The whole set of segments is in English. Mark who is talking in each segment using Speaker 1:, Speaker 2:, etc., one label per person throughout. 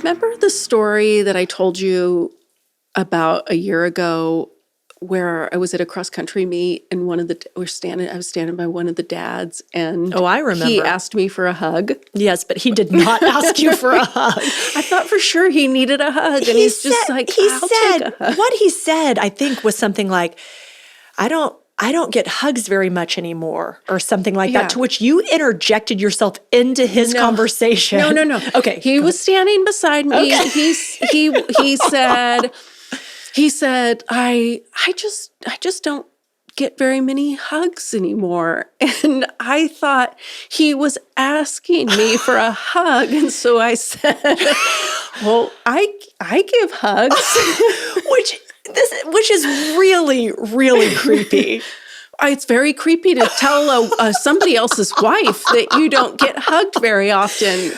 Speaker 1: remember the story that I told you about a year ago where I was at a cross-country meet and I was standing by one of the dads and
Speaker 2: I remember.
Speaker 1: He asked me for a hug.
Speaker 2: Yes, but he did not ask you for a hug.
Speaker 1: I thought for sure he needed a hug, and he's just like, I'll take a hug.
Speaker 2: What he said, I think, was something like, I don't get hugs very much anymore, or something like that, to which you interjected yourself into his conversation.
Speaker 1: No.
Speaker 2: Okay.
Speaker 1: He was standing beside me.
Speaker 2: Okay.
Speaker 1: He said, I just don't get very many hugs anymore. And I thought he was asking me for a hug. And so I said, well, I give hugs.
Speaker 2: which is really, really creepy.
Speaker 1: It's very creepy to tell somebody else's wife that you don't get hugged very often.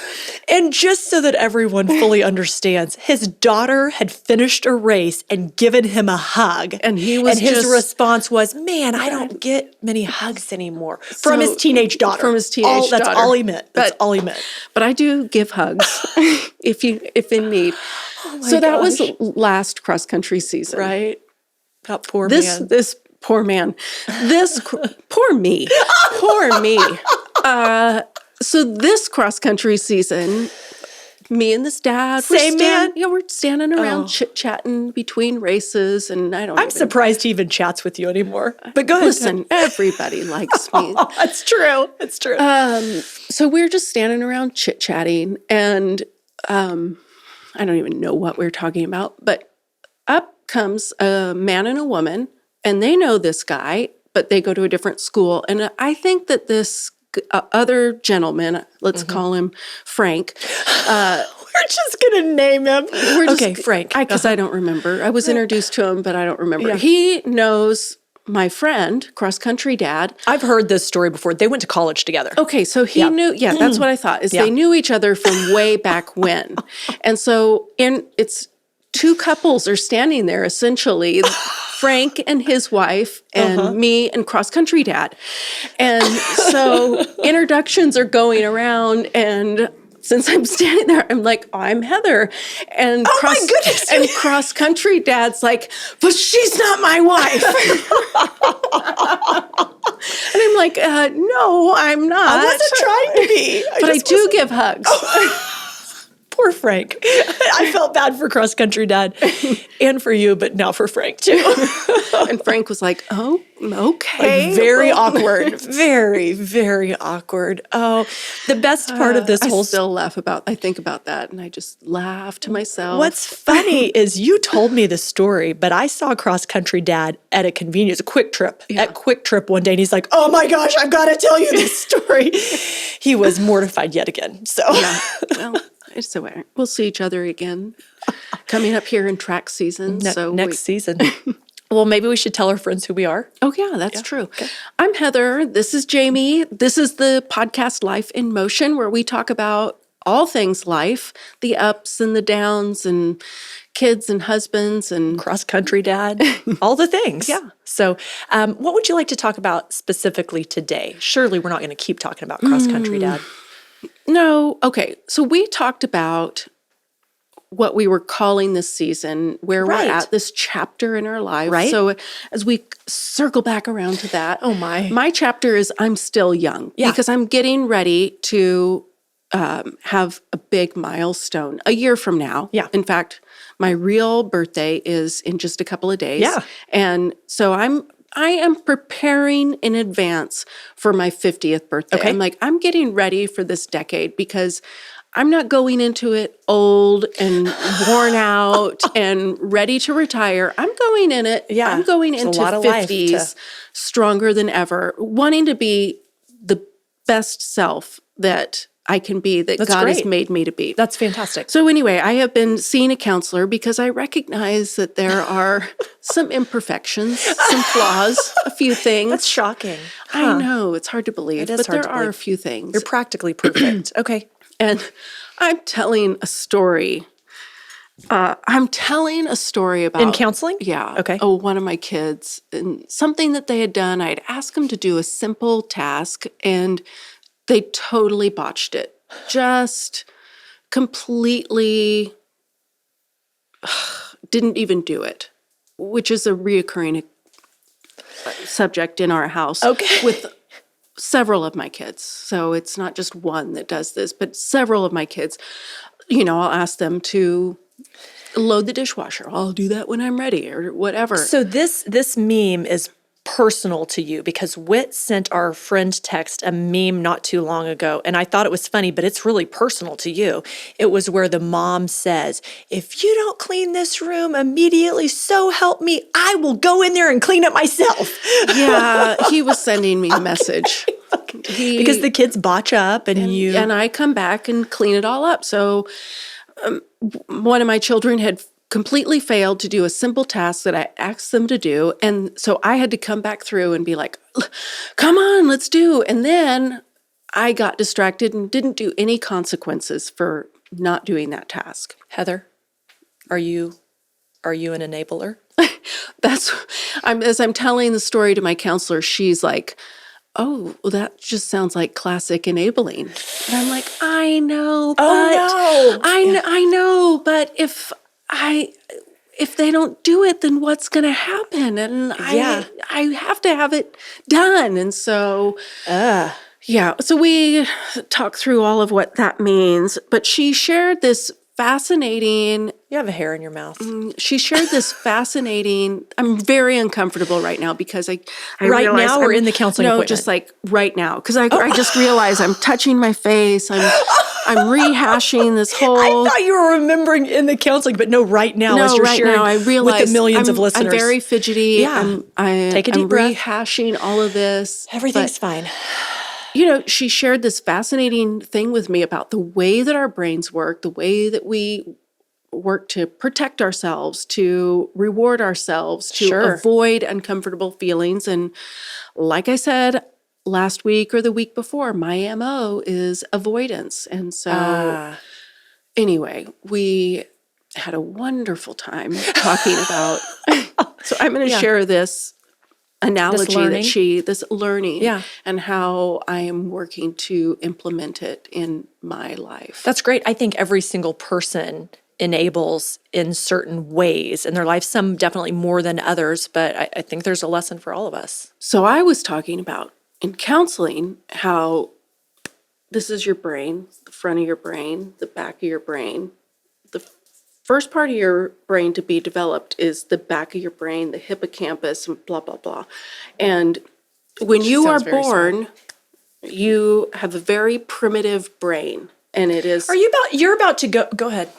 Speaker 2: And just so that everyone fully understands, his daughter had finished a race and given him a hug.
Speaker 1: And
Speaker 2: his response was, man, I don't get many hugs anymore. From his teenage daughter.
Speaker 1: From his teenage daughter.
Speaker 2: That's all he meant. That's all he meant.
Speaker 1: But I do give hugs if in need.
Speaker 2: Oh my
Speaker 1: so that
Speaker 2: gosh.
Speaker 1: was last cross-country season.
Speaker 2: Right? That poor man.
Speaker 1: This poor man. Poor me. Poor me. So this cross-country season, me and this dad, we're standing around chit-chatting between races, and I'm
Speaker 2: surprised he even chats with you anymore. But go ahead.
Speaker 1: Listen, everybody likes me.
Speaker 2: That's true. It's true.
Speaker 1: So we're just standing around chit-chatting, and I don't even know what we're talking about, but up comes a man and a woman, and they know this guy, but they go to a different school. And I think that this other gentleman, let's call him Frank.
Speaker 2: We're just going to name him. Frank.
Speaker 1: Because I don't remember. I was introduced to him, but I don't remember.
Speaker 2: Yeah.
Speaker 1: He knows my friend, cross-country dad.
Speaker 2: I've heard this story before. They went to college together.
Speaker 1: Okay, so he knew, that's what I thought, is they knew each other from way back when. And so it's two couples are standing there, essentially, Frank and his wife and me and cross-country dad. And so introductions are going around, and since I'm standing there, I'm like, I'm Heather. And
Speaker 2: my goodness.
Speaker 1: And cross-country dad's like, but she's not my wife. And I'm like, no, I'm not.
Speaker 2: I wasn't trying to be.
Speaker 1: But I do give hugs.
Speaker 2: Poor Frank. I felt bad for cross-country dad and for you, but now for Frank too.
Speaker 1: And Frank was like, oh, okay.
Speaker 2: Like very awkward. Very, very awkward. Oh, the best part of this
Speaker 1: I
Speaker 2: whole...
Speaker 1: still I think about that, and I just laugh to myself.
Speaker 2: What's funny is you told me the story, but I saw cross-country dad at a convenience, a Quick Trip, at Quick Trip one day, and he's like, oh my gosh, I've got to tell you this story. He was mortified yet again, so...
Speaker 1: Yeah, well... It's all right. We'll see each other again coming up here in track season.
Speaker 2: Next season. Well, maybe we should tell our friends who we are.
Speaker 1: Oh, yeah, that's true. Okay. I'm Heather. This is Jamie. This is the podcast Life in Motion, where we talk about all things life, the ups and the downs, and kids and husbands and
Speaker 2: cross-country dad, all the things.
Speaker 1: Yeah.
Speaker 2: So what would you like to talk about specifically today? Surely we're not going to keep talking about cross-country dad.
Speaker 1: No. Okay. So we talked about what we were calling this season, where we're at this chapter in our life.
Speaker 2: Right.
Speaker 1: So as we circle back around to that, my chapter is I'm still young because I'm getting ready to have a big milestone a year from now.
Speaker 2: Yeah.
Speaker 1: In fact, my real birthday is in just a couple of days.
Speaker 2: Yeah.
Speaker 1: And so I am preparing in advance for my 50th birthday.
Speaker 2: Okay.
Speaker 1: I'm like, I'm getting ready for this decade because I'm not going into it old and worn out and ready to retire. I'm going in it.
Speaker 2: Yeah.
Speaker 1: I'm going into 50s stronger than ever, wanting to be the best self that I can be, that God has made me to be.
Speaker 2: That's fantastic.
Speaker 1: So anyway, I have been seeing a counselor because I recognize that there are some imperfections, some flaws, a few things.
Speaker 2: That's shocking.
Speaker 1: I know, it's hard to believe, but there are a few things.
Speaker 2: You're practically perfect. Okay.
Speaker 1: And I'm telling a story. About...
Speaker 2: In counseling?
Speaker 1: Yeah.
Speaker 2: Okay.
Speaker 1: Oh, one of my kids, and something that they had done, I'd asked them to do a simple task, and they totally botched it. Just completely didn't even do it, which is a reoccurring subject in our house with several of my kids. So it's not just one that does this, but several of my kids. I'll ask them to load the dishwasher. I'll do that when I'm ready or whatever.
Speaker 2: So this meme is personal to you because Whit sent our friend text a meme not too long ago, and I thought it was funny, but it's really personal to you. It was where the mom says, "If you don't clean this room immediately, so help me, I will go in there and clean it myself."
Speaker 1: Yeah, he was sending me a message.
Speaker 2: Because the kids botch up and
Speaker 1: I come back and clean it all up. So one of my children had completely failed to do a simple task that I asked them to do. And so I had to come back through and be like, come on, let's do. And then I got distracted and didn't do any consequences for not doing that task.
Speaker 2: Heather, are you an enabler?
Speaker 1: As I'm telling the story to my counselor, she's like, "Oh, well, that just sounds like classic enabling." And I'm like, I know, but I know, but if they don't do it, then what's going to happen? And I have to have it done. And so, so we talked through all of what that means. But she shared this fascinating.
Speaker 2: You have a hair in your mouth.
Speaker 1: She shared this fascinating. I'm very uncomfortable right now because I
Speaker 2: right now we're in the counseling appointment.
Speaker 1: Just like right now because I just realized I'm touching my face. I'm rehashing this whole.
Speaker 2: I thought you were remembering in the counseling, but no, right now as you're sharing
Speaker 1: now, I realize
Speaker 2: with the millions of listeners.
Speaker 1: I'm very fidgety.
Speaker 2: Yeah. Take a deep breath.
Speaker 1: Rehashing all of this.
Speaker 2: Everything's fine.
Speaker 1: She shared this fascinating thing with me about the way that our brains work, the way that we work to protect ourselves, to reward ourselves, to avoid uncomfortable feelings. And like I said last week or the week before, my MO is avoidance. And so anyway, we had a wonderful time talking about, so I'm going to share this analogy this learning and how I am working to implement it in my life.
Speaker 2: That's great. I think every single person enables in certain ways in their life, some definitely more than others, but I think there's a lesson for all of us.
Speaker 1: So I was talking about in counseling how this is your brain, the front of your brain, the back of your brain. The first part of your brain to be developed is the back of your brain, the hippocampus, and blah, blah, blah. And when you are born, you have a very primitive brain. And it is...
Speaker 2: You're about to go... Go ahead.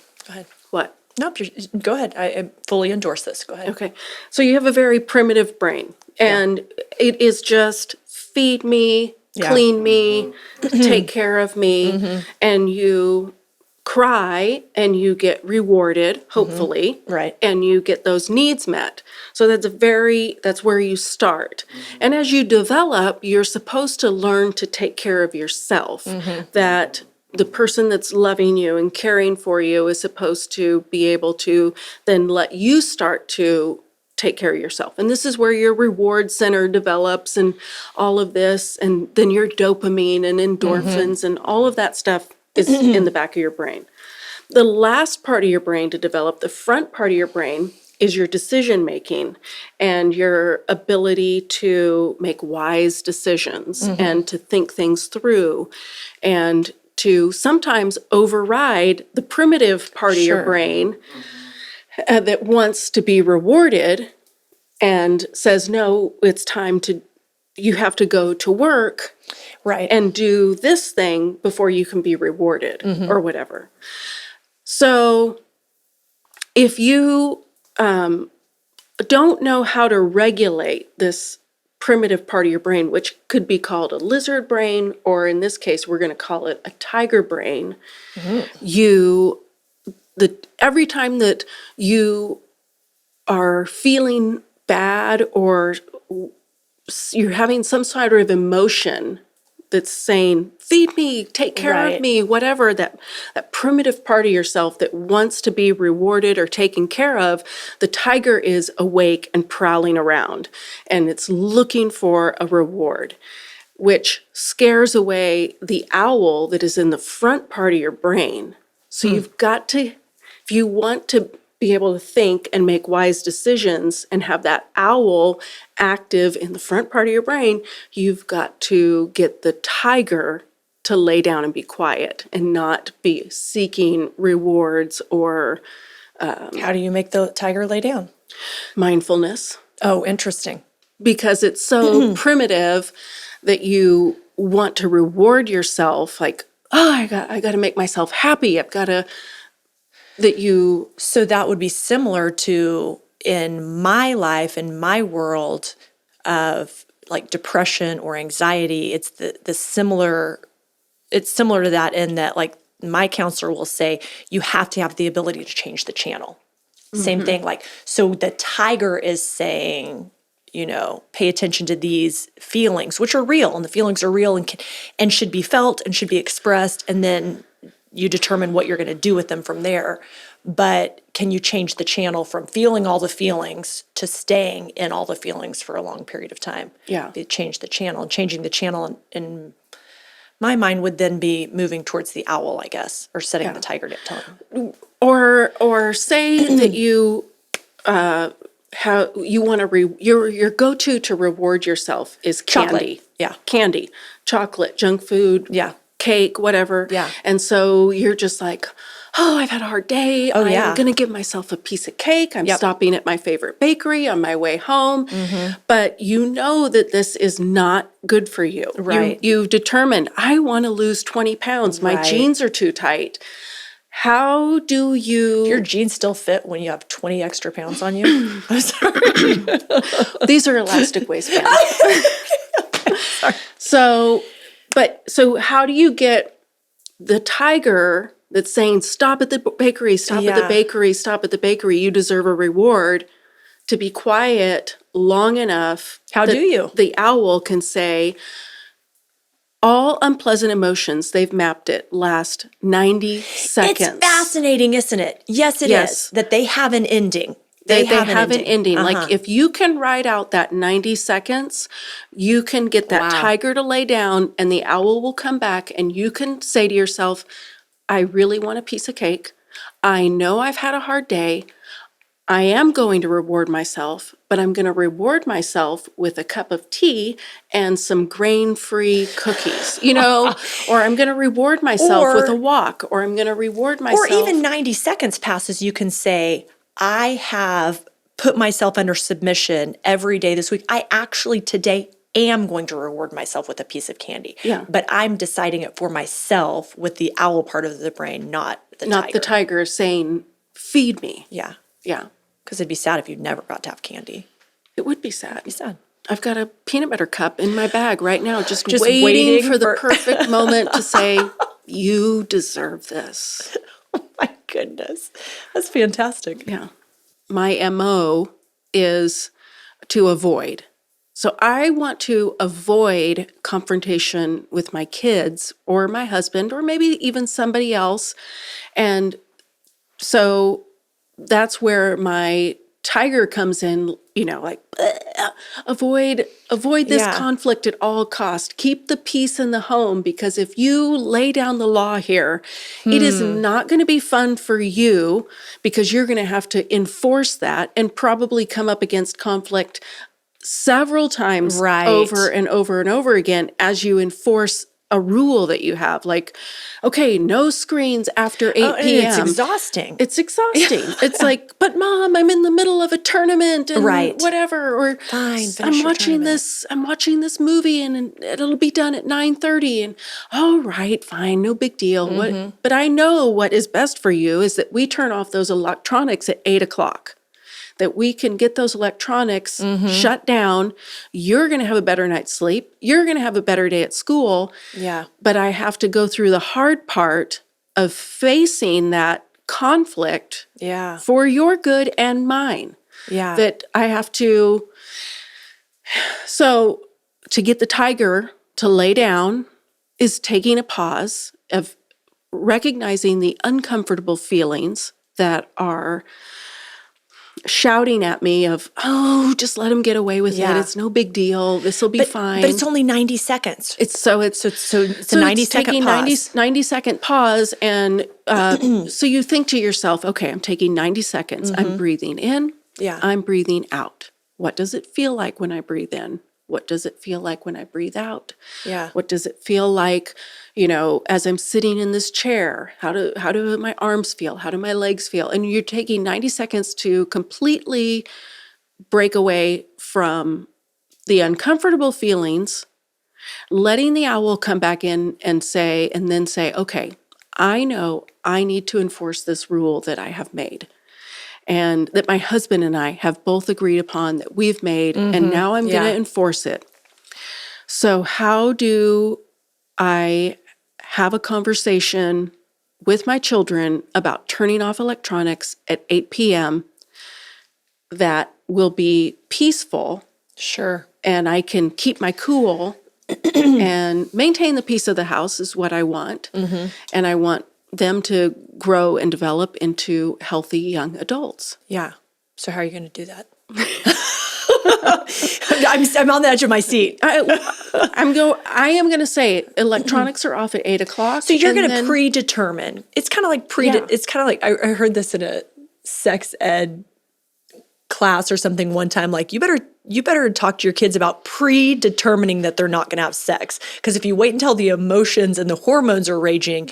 Speaker 1: What?
Speaker 2: Nope, go ahead. I fully endorse this. Go ahead.
Speaker 1: Okay. So you have a very primitive brain. And it is just feed me, clean me, take care of me. And you... cry and you get rewarded, hopefully,
Speaker 2: right? And
Speaker 1: you get those needs met. So that's where you start. And as you develop, you're supposed to learn to take care of yourself. That the person that's loving you and caring for you is supposed to be able to then let you start to take care of yourself. And this is where your reward center develops and all of this, and then your dopamine and endorphins and all of that stuff is in the back of your brain. The last part of your brain to develop, the front part of your brain, is your decision making and your ability to make wise decisions and to think things through and to sometimes override the primitive part of your brain that wants to be rewarded and says, no, it's time to, you have to go to work.
Speaker 2: Right.
Speaker 1: And do this thing before you can be rewarded or whatever. So if you don't know how to regulate this primitive part of your brain, which could be called a lizard brain, or in this case, we're going to call it a tiger brain, every time that you are feeling bad or you're having some sort of emotion that's saying, feed me, take care of me, whatever, that primitive part of yourself that wants to be rewarded or taken care of, the tiger is awake and prowling around, and it's looking for a reward, which scares away the owl that is in the front part of your brain. So you've got to, if you want to be able to think and make wise decisions and have that owl active in the front part of your brain, you've got to get the tiger to lay down and be quiet and not be seeking rewards or
Speaker 2: How do you make the tiger lay down?
Speaker 1: mindfulness.
Speaker 2: Oh, interesting.
Speaker 1: Because it's so primitive that you want to reward yourself, like, oh, I got to make myself happy. I've got to, that you.
Speaker 2: So that would be similar to in my life, in my world of like depression or anxiety. It's the similar, it's similar to that in that like my counselor will say, you have to have the ability to change the channel. Same thing, like, so the tiger is saying, you know, pay attention to these feelings, which are real, and the feelings are real and should be felt and should be expressed, and then you determine what you're going to do with them from there. But can you change the channel from feeling all the feelings to staying in all the feelings for a long period of time?
Speaker 1: Yeah.
Speaker 2: You change the channel, and changing the channel in my mind would then be moving towards the owl, I guess, or setting the tiger tone.
Speaker 1: Or say that you how you want to your go-to reward yourself is candy.
Speaker 2: Chocolate. Yeah.
Speaker 1: Candy, chocolate, junk food,
Speaker 2: Yeah.
Speaker 1: cake, whatever.
Speaker 2: Yeah.
Speaker 1: And so you're just like, oh, I've had a hard day.
Speaker 2: Oh,
Speaker 1: I'm
Speaker 2: yeah.
Speaker 1: going to give myself a piece of cake. I'm
Speaker 2: Yep.
Speaker 1: stopping at my favorite bakery on my way home. But you know that this is not good for you.
Speaker 2: Right.
Speaker 1: You've determined, I want to lose 20 pounds. My
Speaker 2: Right.
Speaker 1: jeans are too tight. How do you...
Speaker 2: Your jeans still fit when you have 20 extra pounds on you? I'm sorry.
Speaker 1: These are elastic waistbands. So how do you get the tiger that's saying, stop at the bakery, stop at the
Speaker 2: Yeah.
Speaker 1: bakery, stop at the bakery, you deserve a reward, to be quiet long enough?
Speaker 2: How
Speaker 1: that
Speaker 2: do you?
Speaker 1: The owl can say, all unpleasant emotions, they've mapped it, last 90 seconds.
Speaker 2: It's fascinating, isn't it? Yes, it
Speaker 1: Yes.
Speaker 2: is. That they have an ending.
Speaker 1: They have an ending.
Speaker 2: Uh-huh.
Speaker 1: Like if you can ride out that 90 seconds, you can get that
Speaker 2: Wow.
Speaker 1: tiger to lay down and the owl will come back and you can say to yourself, I really want a piece of cake. I know I've had a hard day. I am going to reward myself, but I'm going to reward myself with a cup of tea and some grain-free cookies, you know, or I'm going to reward myself with a walk, or I'm going to reward myself.
Speaker 2: Or even 90 seconds passes, you can say, I have put myself under submission every day this week. I actually today am going to reward myself with a piece of candy.
Speaker 1: Yeah.
Speaker 2: But I'm deciding it for myself with the owl part of the brain, not the
Speaker 1: not
Speaker 2: tiger.
Speaker 1: the tiger saying, feed me.
Speaker 2: Yeah.
Speaker 1: Yeah.
Speaker 2: Because it'd be sad if you never got to have candy.
Speaker 1: It would be sad.
Speaker 2: It'd be sad.
Speaker 1: I've got a peanut butter cup in my bag right now, just
Speaker 2: waiting
Speaker 1: waiting for the
Speaker 2: for-
Speaker 1: perfect moment to say, you deserve this.
Speaker 2: Oh my goodness. That's fantastic.
Speaker 1: Yeah. My MO is to avoid. So I want to avoid confrontation with my kids or my husband or maybe even somebody else. And so that's where my tiger comes in, you know, like avoid this
Speaker 2: Yeah.
Speaker 1: conflict at all cost. Keep the peace in the home, because if you lay down the law here, it is not going to be fun for you, because you're going to have to enforce that and probably come up against conflict several times
Speaker 2: Right.
Speaker 1: over and over and over again as you enforce a rule that you have, like, okay, no screens after 8
Speaker 2: Oh, and
Speaker 1: p.m.
Speaker 2: it's exhausting.
Speaker 1: It's exhausting. It's like, but Mom, I'm in the middle of a tournament and
Speaker 2: Right.
Speaker 1: whatever. Or
Speaker 2: Fine, finish
Speaker 1: I'm
Speaker 2: your
Speaker 1: watching
Speaker 2: tournament."
Speaker 1: this. I'm watching this movie and it'll be done at 9:30. And all right, fine, no big deal. But I know what is best for you is that we turn off those electronics at 8:00. That we can get those electronics shut down. You're going to have a better night's sleep. You're going to have a better day at school.
Speaker 2: Yeah.
Speaker 1: But I have to go through the hard part of facing that conflict
Speaker 2: Yeah.
Speaker 1: for your good and mine.
Speaker 2: Yeah.
Speaker 1: That I have to. So to get the tiger to lay down is taking a pause of recognizing the uncomfortable feelings that are shouting at me of, oh, just let him get away with it. It's no big deal. This will be fine.
Speaker 2: But it's only 90 seconds.
Speaker 1: It's a
Speaker 2: 90-second pause.
Speaker 1: 90-second pause. And so you think to yourself, okay, I'm taking 90 seconds. I'm breathing in.
Speaker 2: Yeah.
Speaker 1: I'm breathing out. What does it feel like when I breathe in? What does it feel like when I breathe out?
Speaker 2: Yeah.
Speaker 1: What does it feel like, as I'm sitting in this chair? How do my arms feel? How do my legs feel? And you're taking 90 seconds to completely break away from the uncomfortable feelings, letting the owl come back in and then say, okay, I know I need to enforce this rule that I have made. And that my husband and I have both agreed upon that we've made, and now I'm going to enforce it. So how do I have a conversation with my children about turning off electronics at 8 p.m. that will be peaceful?
Speaker 2: Sure.
Speaker 1: And I can keep my cool and maintain the peace of the house is what I want. And I want them to grow and develop into healthy young adults.
Speaker 2: Yeah. So how are you going to do that? I'm on the edge of my seat.
Speaker 1: I am going to say electronics are off at 8 o'clock.
Speaker 2: So you're going to predetermine. It's kind of like It's kind of like I heard this in a sex ed class or something one time. Like you better talk to your kids about predetermining that they're not going to have sex, because if you wait until the emotions and the hormones are raging,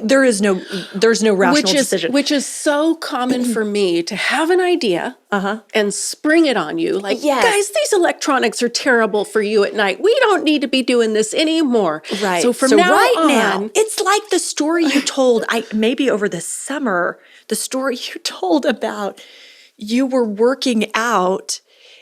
Speaker 2: there's no rational decision.
Speaker 1: Which is so common for me to have an idea and spring it on you. Like, guys, these electronics are terrible for you at night. We don't need to be doing this anymore.
Speaker 2: Right.
Speaker 1: So from now on,
Speaker 2: it's like the story you told, maybe over the summer, the story you told about you were working out.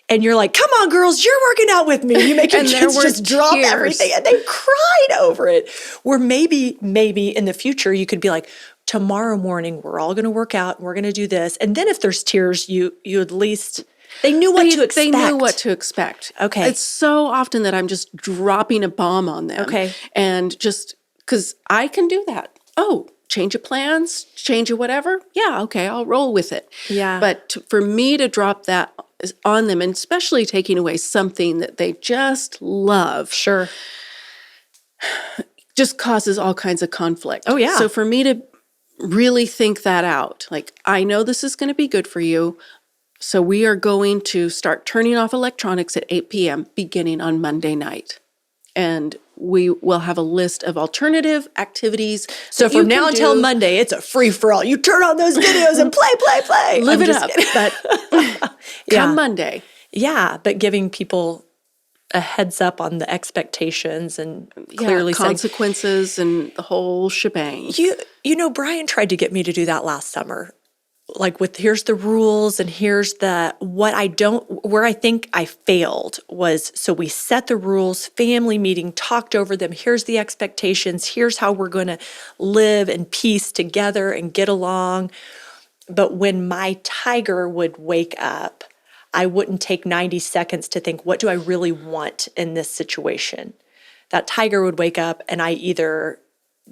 Speaker 2: And you're like, come on, girls, you're working out with me. You make your kids just drop everything. And they cried over it. Where maybe in the future, you could be like, tomorrow morning, we're all going to work out. And we're going to do this. And then if there's tears, you at least, they knew what to expect.
Speaker 1: They knew what to expect.
Speaker 2: Okay.
Speaker 1: It's so often that I'm just dropping a bomb on them.
Speaker 2: Okay.
Speaker 1: And just, because I can do that. Oh, change of plans, change of whatever. Yeah, okay, I'll roll with it.
Speaker 2: Yeah.
Speaker 1: But for me to drop that on them, and especially taking away something that they just love.
Speaker 2: Sure.
Speaker 1: Just causes all kinds of conflict.
Speaker 2: Oh, yeah.
Speaker 1: So for me to really think that out, like, I know this is going to be good for you, so we are going to start turning off electronics at 8 p.m. beginning on Monday night. And we will have a list of alternative activities.
Speaker 2: So from now until Monday, it's a free-for-all. You turn on those videos and play.
Speaker 1: Live it up. But come Monday.
Speaker 2: Yeah, but giving people a heads up on the expectations and clearly
Speaker 1: consequences and the whole shebang.
Speaker 2: You know, Brian tried to get me to do that last summer. Like here's the rules and here's where I think I failed was, so we set the rules, family meeting, talked over them. Here's the expectations. Here's how we're going to live in peace together and get along. But when my tiger would wake up, I wouldn't take 90 seconds to think, what do I really want in this situation? That tiger would wake up and I either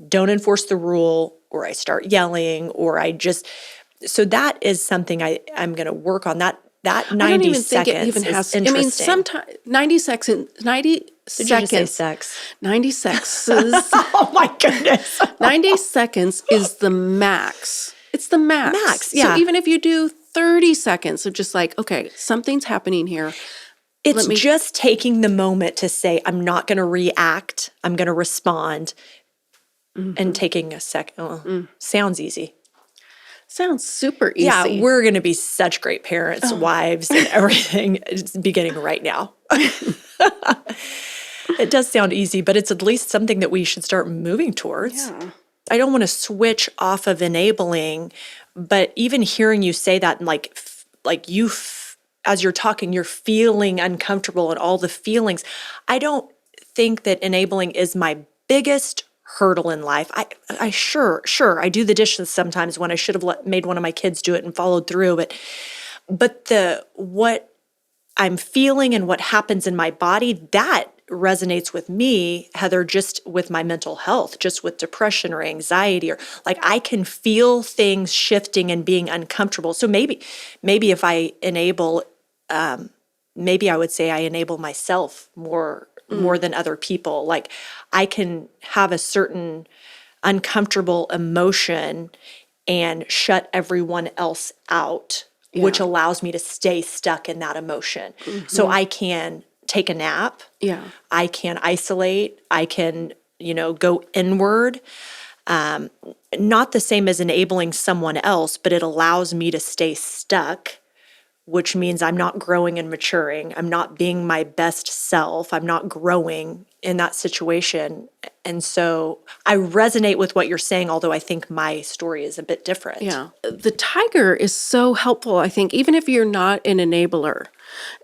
Speaker 2: don't enforce the rule or I start yelling or I just... So that is something I'm going to work on. That 90 seconds. I don't even think it even has. I mean, sometimes 90 seconds. 90 Did
Speaker 1: seconds.
Speaker 2: You just say sex?
Speaker 1: 90 sexes.
Speaker 2: Oh my goodness.
Speaker 1: 90 seconds is the max. It's the max.
Speaker 2: Yeah.
Speaker 1: So even if you do 30 seconds of just like, okay, something's happening here.
Speaker 2: It's just taking the moment to say, I'm not going to react. I'm going to respond. And taking a second. Sounds easy.
Speaker 1: Sounds super easy.
Speaker 2: Yeah, we're going to be such great parents, wives, and everything. It's beginning right now. It does sound easy, but it's at least something that we should start moving towards.
Speaker 1: Yeah.
Speaker 2: I don't want to switch off of enabling, but even hearing you say that, and as you're talking, you're feeling uncomfortable and all the feelings. I don't think that enabling is my biggest hurdle in life. I sure, I do the dishes sometimes when I should have made one of my kids do it and followed through. But what I'm feeling and what happens in my body, that resonates with me, Heather, just with my mental health, just with depression or anxiety, or like I can feel things shifting and being uncomfortable. So maybe if I enable, maybe I would say I enable myself more than other people. Like I can have a certain uncomfortable emotion and shut everyone else out, which allows me to stay stuck in that emotion. So I can take a nap.
Speaker 1: Yeah.
Speaker 2: I can isolate. I can, go inward. Not the same as enabling someone else, but it allows me to stay stuck, which means I'm not growing and maturing. I'm not being my best self. I'm not growing in that situation. And so I resonate with what you're saying, although I think my story is a bit different.
Speaker 1: Yeah. The tiger is so helpful, I think, even if you're not an enabler.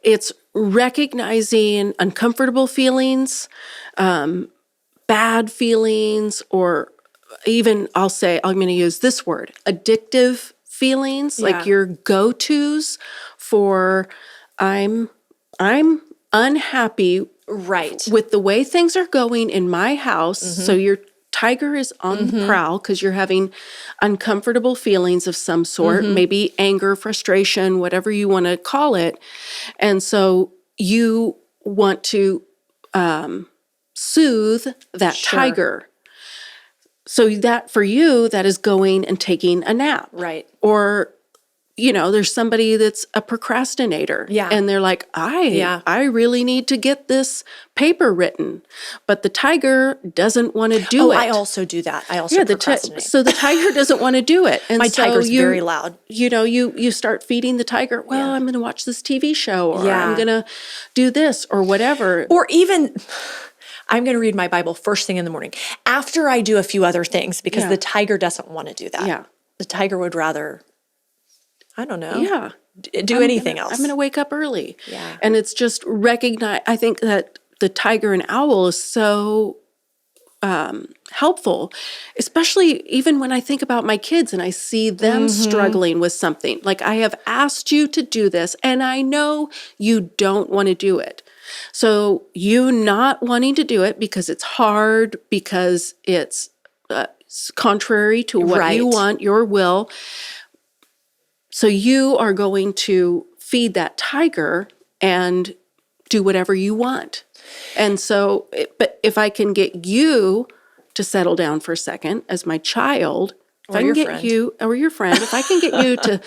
Speaker 1: It's recognizing uncomfortable feelings, bad feelings, or even I'm going to use this word, addictive feelings, like your go-tos for I'm unhappy with the way things are going in my house. So your tiger is on the prowl because you're having uncomfortable feelings of some sort, maybe anger, frustration, whatever you want to call it. And so you want to soothe that tiger. So that for you, that is going and taking a nap.
Speaker 2: Right.
Speaker 1: Or, there's somebody that's a procrastinator.
Speaker 2: Yeah.
Speaker 1: And they're like, I really need to get this paper written. But the tiger doesn't want to do it.
Speaker 2: I also do that. I also procrastinate.
Speaker 1: So the tiger doesn't want to do it. And
Speaker 2: my tiger's very loud.
Speaker 1: You start feeding the tiger, I'm going to watch this TV show, or I'm going to do this or whatever.
Speaker 2: Or even I'm going to read my Bible first thing in the morning after I do a few other things, because the tiger doesn't want to do that.
Speaker 1: Yeah.
Speaker 2: The tiger would rather, I don't know.
Speaker 1: Yeah.
Speaker 2: Do anything else.
Speaker 1: I'm going to wake up early.
Speaker 2: Yeah.
Speaker 1: And it's just I think that the tiger and owl is so helpful, especially even when I think about my kids and I see them struggling with something. Like, I have asked you to do this and I know you don't want to do it. So you not wanting to do it because it's hard, because it's contrary to what you want, your will. So you are going to feed that tiger and do whatever you want. And so, but if I can get you to settle down for a second as my child, if I can get you, or your friend, if I can get you to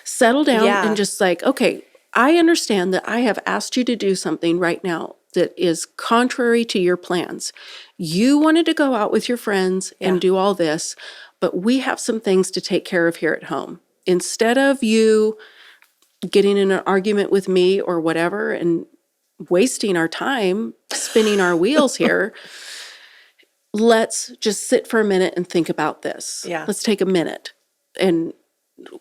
Speaker 1: settle down and just like, okay, I understand that I have asked you to do something right now that is contrary to your plans. You wanted to go out with your friends and do all this, but we have some things to take care of here at home. Instead of you getting in an argument with me or whatever and wasting our time spinning our wheels here, let's just sit for a minute and think about this.
Speaker 2: Yeah.
Speaker 1: Let's take a minute. And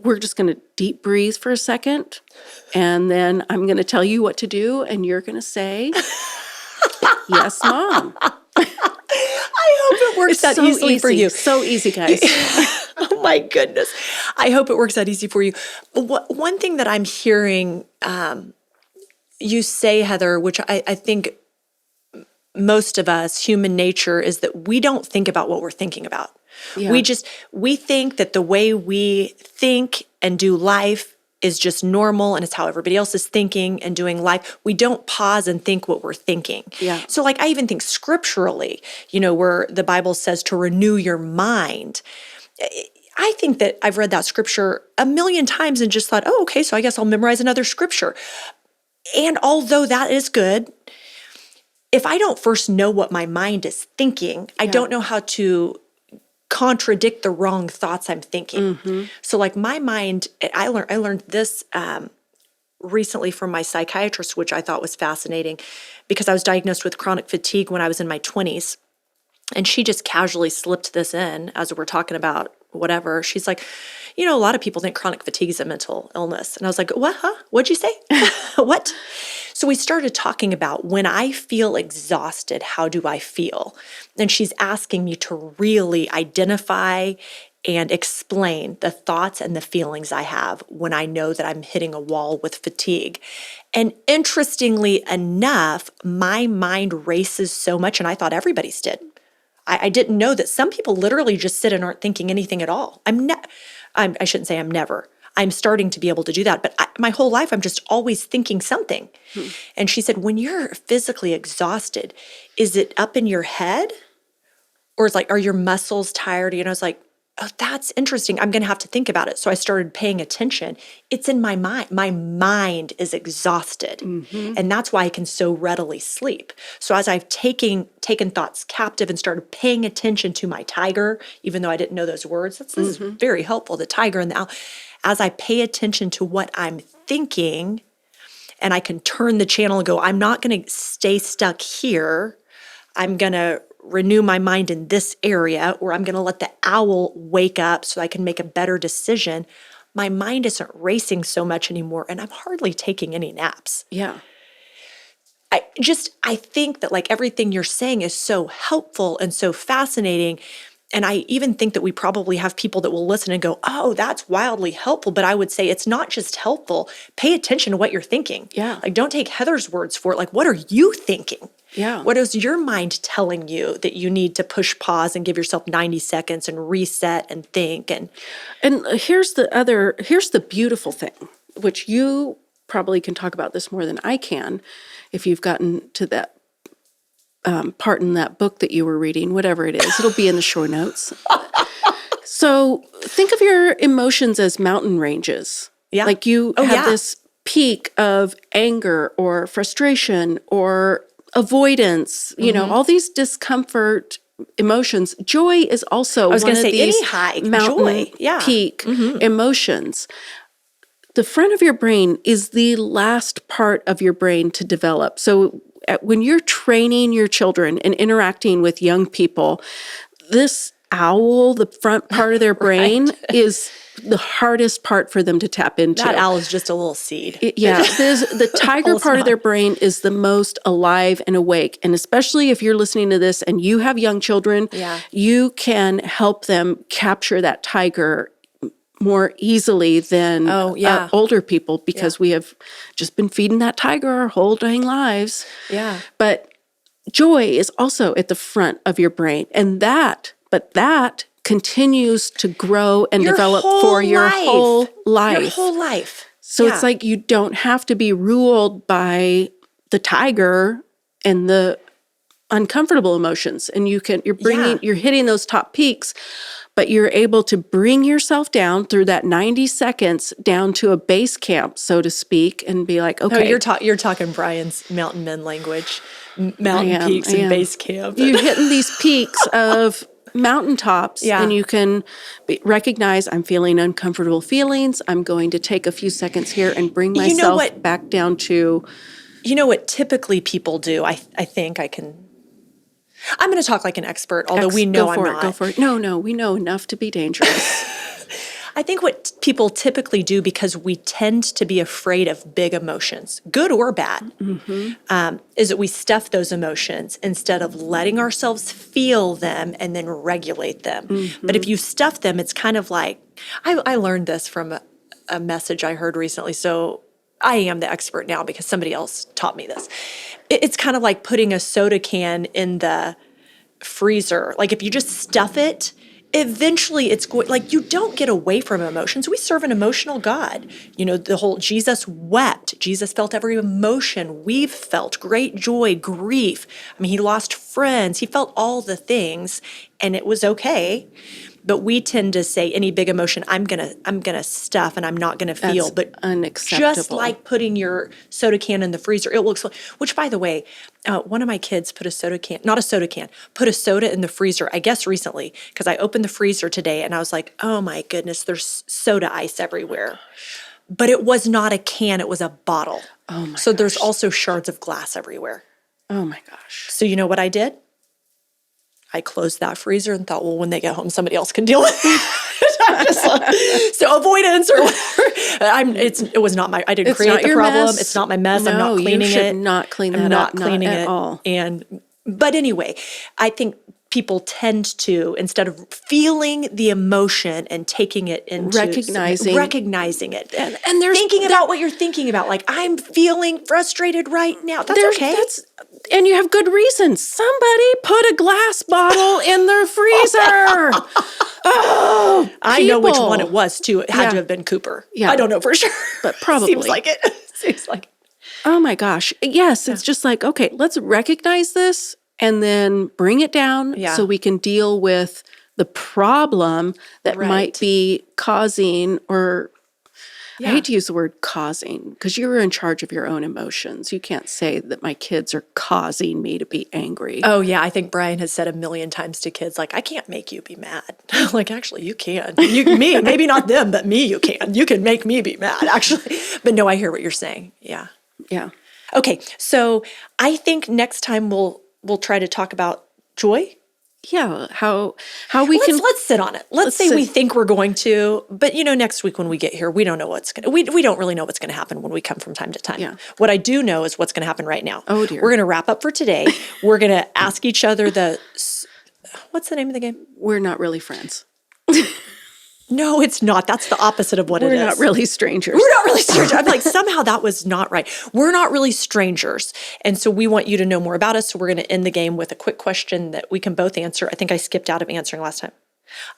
Speaker 1: we're just going to deep breathe for a second. And then I'm going to tell you what to do. And you're going to say, yes, Mom.
Speaker 2: I hope it works that easily for you.
Speaker 1: So easy, guys.
Speaker 2: Oh my goodness. I hope it works that easy for you. One thing that I'm hearing you say, Heather, which I think most of us, human nature, is that we don't think about what we're thinking about. Yeah. We think that the way we think and do life is just normal and it's how everybody else is thinking and doing life. We don't pause and think what we're thinking.
Speaker 1: Yeah.
Speaker 2: So like I even think scripturally, where the Bible says to renew your mind, I think that I've read that scripture a million times and just thought, oh, okay, so I guess I'll memorize another scripture. And although that is good, if I don't first know what my mind is thinking, I don't know how to contradict the wrong thoughts I'm thinking. Mm-hmm. So like my mind, I learned this recently from my psychiatrist, which I thought was fascinating because I was diagnosed with chronic fatigue when I was in my 20s. And she just casually slipped this in as we're talking about whatever. She's like, a lot of people think chronic fatigue is a mental illness. And I was like, what? Huh? What'd you say? What? So we started talking about when I feel exhausted, how do I feel? And she's asking me to really identify and explain the thoughts and the feelings I have when I know that I'm hitting a wall with fatigue. And interestingly enough, my mind races so much, and I thought everybody's did. I didn't know that some people literally just sit and aren't thinking anything at all. I shouldn't say I'm never. I'm starting to be able to do that. But my whole life, I'm just always thinking something. And she said, when you're physically exhausted, is it up in your head? Or it's like, are your muscles tired? And I was like, oh, that's interesting. I'm going to have to think about it. So I started paying attention. It's in my mind. My mind is exhausted. And that's why I can so readily sleep. So as I've taken thoughts captive and started paying attention to my tiger, even though I didn't know those words, this is very helpful, the tiger and the owl. As I pay attention to what I'm thinking, and I can turn the channel and go, I'm not going to stay stuck here. I'm going to renew my mind in this area, or I'm going to let the owl wake up so I can make a better decision. My mind isn't racing so much anymore, and I'm hardly taking any naps.
Speaker 1: Yeah.
Speaker 2: I think that like everything you're saying is so helpful and so fascinating. And I even think that we probably have people that will listen and go, oh, that's wildly helpful. But I would say it's not just helpful. Pay attention to what you're thinking.
Speaker 1: Yeah.
Speaker 2: Like, don't take Heather's words for it. Like, what are you thinking?
Speaker 1: Yeah.
Speaker 2: What is your mind telling you that you need to push pause and give yourself 90 seconds and reset and think? And
Speaker 1: here's the beautiful thing, which you probably can talk about this more than I can if you've gotten to that part in that book that you were reading, whatever it is. It'll be in the show notes. So think of your emotions as mountain ranges.
Speaker 2: Yeah.
Speaker 1: Like you have this peak of anger or frustration or avoidance, you know, all these discomfort emotions. Joy is also one of these
Speaker 2: any high
Speaker 1: mountain
Speaker 2: joy.
Speaker 1: peak emotions. The front of your brain is the last part of your brain to develop. So when you're training your children and interacting with young people, this owl, the front part of their brain, is the hardest part for them to tap into.
Speaker 2: That owl is just a little seed.
Speaker 1: The tiger part of their brain is the most alive and awake. And especially if you're listening to this and you have young children, you can help them capture that tiger more easily than older people, because we have just been feeding that tiger our whole dang lives.
Speaker 2: Yeah.
Speaker 1: But joy is also at the front of your brain. And that continues to grow and develop for your whole life.
Speaker 2: Your whole life.
Speaker 1: So it's like you don't have to be ruled by the tiger and the uncomfortable emotions. And you're hitting those top peaks, but you're able to bring yourself down through that 90 seconds down to a base camp, so to speak, and be like, okay.
Speaker 2: No, you're talking Brian's mountain men language, mountain peaks and base camp.
Speaker 1: You're hitting these peaks of mountaintops, and you can recognize, I'm feeling uncomfortable feelings. I'm going to take a few seconds here and bring myself back down to.
Speaker 2: You know what typically people do? I think I can. I'm going to talk like an expert, although we know I'm not.
Speaker 1: Go for it. No, we know enough to be dangerous.
Speaker 2: I think what people typically do, because we tend to be afraid of big emotions, good or bad, is that we stuff those emotions instead of letting ourselves feel them and then regulate them. But if you stuff them, it's kind of like, I learned this from a message I heard recently, so I am the expert now because somebody else taught me this. It's kind of like putting a soda can in the freezer. Like if you just stuff it, eventually it's going, like you don't get away from emotions. We serve an emotional God. You know, the whole Jesus wept. Jesus felt every emotion we've felt, great joy, grief. I mean, he lost friends. He felt all the things and it was okay. But we tend to say any big emotion, I'm gonna stuff and I'm not gonna feel.
Speaker 1: That's
Speaker 2: but
Speaker 1: unacceptable.
Speaker 2: Just like putting your soda can in the freezer, it looks like. Which, by the way, one of my kids put a soda in the freezer. I guess recently, because I opened the freezer today and I was like, oh my goodness, there's soda ice everywhere. But it was not a can; it was a bottle.
Speaker 1: Oh my!
Speaker 2: So there's also shards of glass everywhere.
Speaker 1: Oh my gosh!
Speaker 2: So you know what I did? I closed that freezer and thought, well, when they get home, somebody else can deal with it. So avoidance or whatever. It was not my. I didn't create the problem.
Speaker 1: Mess.
Speaker 2: It's not my mess.
Speaker 1: No,
Speaker 2: I'm not cleaning
Speaker 1: you should
Speaker 2: it.
Speaker 1: not clean that
Speaker 2: I'm not
Speaker 1: up.
Speaker 2: cleaning
Speaker 1: not
Speaker 2: it
Speaker 1: at all.
Speaker 2: But anyway, I think people tend to, instead of feeling the emotion and taking it into recognizing it, and they're thinking about what you're thinking about. Like, I'm feeling frustrated right now. That's okay.
Speaker 1: And you have good reason. Somebody put a glass bottle in their freezer. Oh,
Speaker 2: I know which one it was too. It had to have been Cooper. Yeah. I don't know for sure,
Speaker 1: but probably
Speaker 2: seems like it. Seems like.
Speaker 1: Oh my gosh. Yes, it's just like, okay, let's recognize this and then bring it down so we can deal with the problem that might be causing, or I hate to use the word causing, because you're in charge of your own emotions. You can't say that my kids are causing me to be angry.
Speaker 2: Oh yeah, I think Brian has said 1,000,000 times to kids, like, I can't make you be mad. Like, actually, you can. Me, maybe not them, but me, you can. You can make me be mad, actually. But no, I hear what you're saying. Yeah.
Speaker 1: Yeah.
Speaker 2: Okay, so I think next time we'll try to talk about joy.
Speaker 1: Yeah, how we can.
Speaker 2: Let's sit on it. Let's say we think we're going to, but next week when we get here, we don't know what's we don't really know what's going to happen when we come from time to time.
Speaker 1: Yeah.
Speaker 2: What I do know is what's going to happen right now.
Speaker 1: Oh dear.
Speaker 2: We're going to wrap up for today. We're going to ask each other what's the name of the game?
Speaker 1: We're not really friends.
Speaker 2: No, it's not. That's the opposite of what it is.
Speaker 1: We're not really strangers.
Speaker 2: We're not really strangers. I'm like, somehow that was not right. We're not really strangers. And so we want you to know more about us. So we're going to end the game with a quick question that we can both answer. I think I skipped out of answering last time.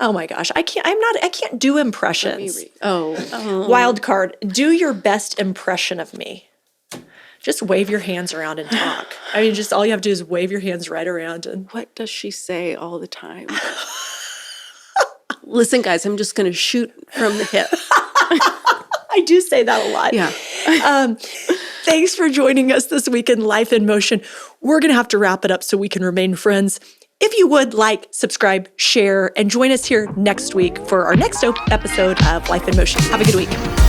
Speaker 2: Oh my gosh. I can't do impressions. Wild card. Do your best impression of me. Just wave your hands around and talk. I mean, just all you have to do is wave your hands right around. And
Speaker 1: what does she say all the time? Listen, guys, I'm just going to shoot from the hip.
Speaker 2: I do say that a lot.
Speaker 1: Yeah.
Speaker 2: Thanks for joining us this week in Life in Motion. We're going to have to wrap it up so we can remain friends. If you would like, subscribe, share, and join us here next week for our next episode of Life in Motion. Have a good week.